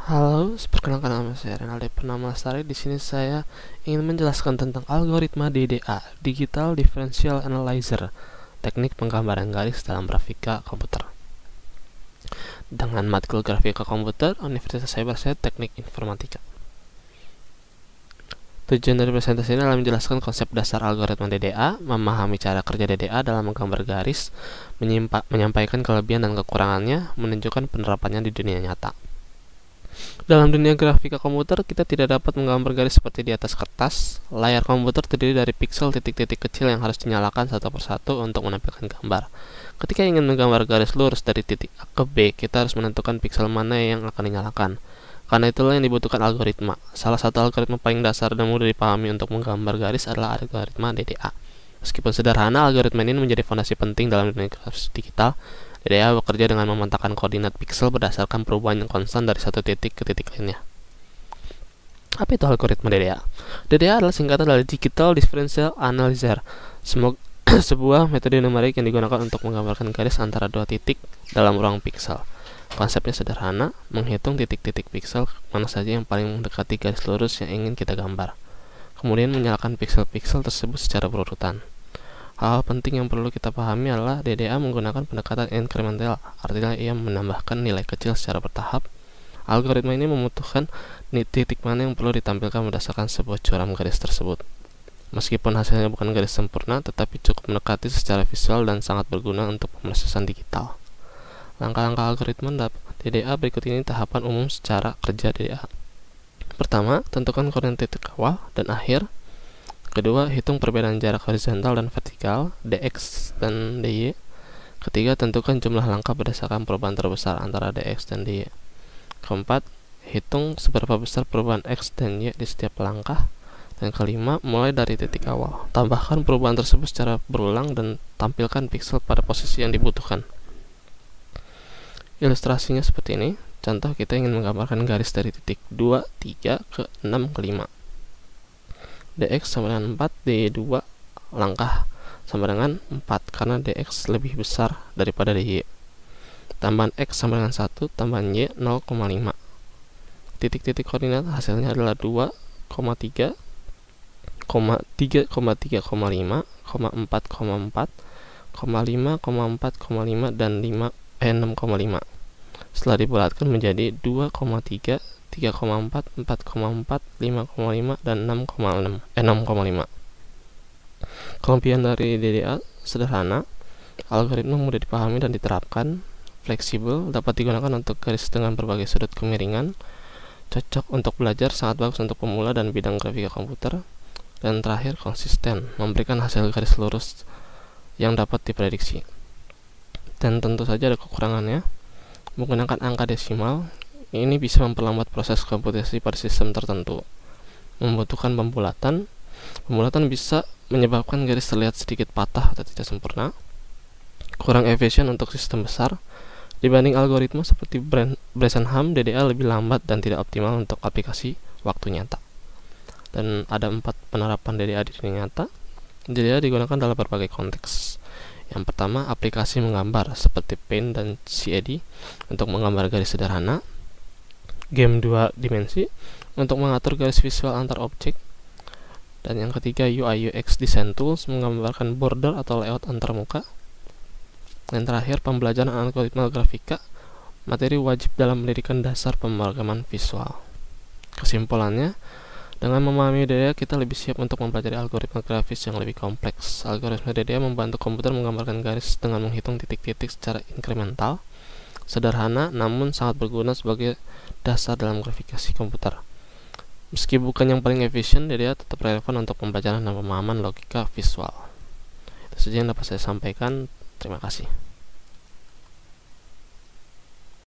Halo, perkenalkan nama saya Renaldi Purnama Lestari. Di sini saya ingin menjelaskan tentang algoritma DDA, Digital Differential Analyzer, teknik penggambaran garis dalam grafika komputer. Dengan matkul grafika komputer, Universitas Cyberset Teknik Informatika. Tujuan dari presentasi ini adalah menjelaskan konsep dasar algoritma DDA, memahami cara kerja DDA dalam menggambar garis, menyampaikan kelebihan dan kekurangannya, menunjukkan penerapannya di dunia nyata. Dalam dunia grafika komputer, kita tidak dapat menggambar garis seperti di atas kertas. Layar komputer terdiri dari piksel titik-titik kecil yang harus dinyalakan satu persatu untuk menampilkan gambar. Ketika ingin menggambar garis lurus dari titik A ke B, kita harus menentukan piksel mana yang akan dinyalakan. Karena itulah yang dibutuhkan algoritma. Salah satu algoritma paling dasar dan mudah dipahami untuk menggambar garis adalah algoritma DDA. Meskipun sederhana, algoritma ini menjadi fondasi penting dalam dunia grafis digital. DDA bekerja dengan memetakan koordinat piksel berdasarkan perubahan yang konstan dari satu titik ke titik lainnya. Apa itu algoritma DDA? DDA adalah singkatan dari Digital Differential Analyzer, sebuah metode numerik yang digunakan untuk menggambarkan garis antara dua titik dalam ruang piksel. Konsepnya sederhana, menghitung titik-titik piksel mana saja yang paling mendekati garis lurus yang ingin kita gambar. Kemudian menyalakan piksel-piksel tersebut secara berurutan. Hal penting yang perlu kita pahami adalah DDA menggunakan pendekatan incremental, artinya ia menambahkan nilai kecil secara bertahap. Algoritma ini membutuhkan titik mana yang perlu ditampilkan berdasarkan sebuah curam garis tersebut. Meskipun hasilnya bukan garis sempurna, tetapi cukup mendekati secara visual dan sangat berguna untuk pemrosesan digital. Langkah-langkah algoritma DDA berikut ini tahapan umum secara kerja DDA. Pertama, tentukan koordinat titik awal dan akhir. Kedua, hitung perbedaan jarak horizontal dan vertikal, dx dan dy. Ketiga, tentukan jumlah langkah berdasarkan perubahan terbesar antara dx dan dy. Keempat, hitung seberapa besar perubahan x dan y di setiap langkah. Dan kelima, mulai dari titik awal. Tambahkan perubahan tersebut secara berulang dan tampilkan piksel pada posisi yang dibutuhkan. Ilustrasinya seperti ini. Contoh, kita ingin menggambarkan garis dari titik 2, 3 ke 6 ke 5. dx sama dengan 4, dy2 langkah sama dengan 4 karena dx lebih besar daripada dy. Tambahan x sama dengan 1, tambahan y 0,5. Titik-titik koordinat hasilnya adalah 2,3, 3,5, 4,4, 5,4,5 dan 6,5. Setelah dibulatkan menjadi 2,3, 3,4, 4,4, 5,5 dan 6,5. Kelebihan dari DDA sederhana, algoritma mudah dipahami dan diterapkan, fleksibel, dapat digunakan untuk garis dengan berbagai sudut kemiringan, cocok untuk belajar, sangat bagus untuk pemula dan bidang grafika komputer, dan terakhir konsisten, memberikan hasil garis lurus yang dapat diprediksi. Dan tentu saja ada kekurangannya. Menggunakan angka desimal ini bisa memperlambat proses komputasi pada sistem tertentu. Membutuhkan pembulatan. Pembulatan bisa menyebabkan garis terlihat sedikit patah atau tidak sempurna. Kurang efisien untuk sistem besar. Dibanding algoritma seperti Bresenham, DDA lebih lambat dan tidak optimal untuk aplikasi waktu nyata. Dan ada 4 penerapan DDA di dunia nyata. DDA digunakan dalam berbagai konteks. Yang pertama, aplikasi menggambar seperti Paint dan CAD untuk menggambar garis sederhana. Game 2 dimensi untuk mengatur garis visual antar objek. Dan yang ketiga, UI UX Design Tools menggambarkan border atau layout antar muka. Dan terakhir, pembelajaran algoritma grafika, materi wajib dalam pendidikan dasar pemrograman visual. Kesimpulannya, dengan memahami DDA, kita lebih siap untuk mempelajari algoritma grafis yang lebih kompleks. Algoritma DDA membantu komputer menggambarkan garis dengan menghitung titik-titik secara incremental, sederhana namun sangat berguna sebagai dasar dalam grafikasi komputer. Meski bukan yang paling efisien, DDA tetap relevan untuk pembelajaran dan pemahaman logika visual. Itu saja yang dapat saya sampaikan. Terima kasih.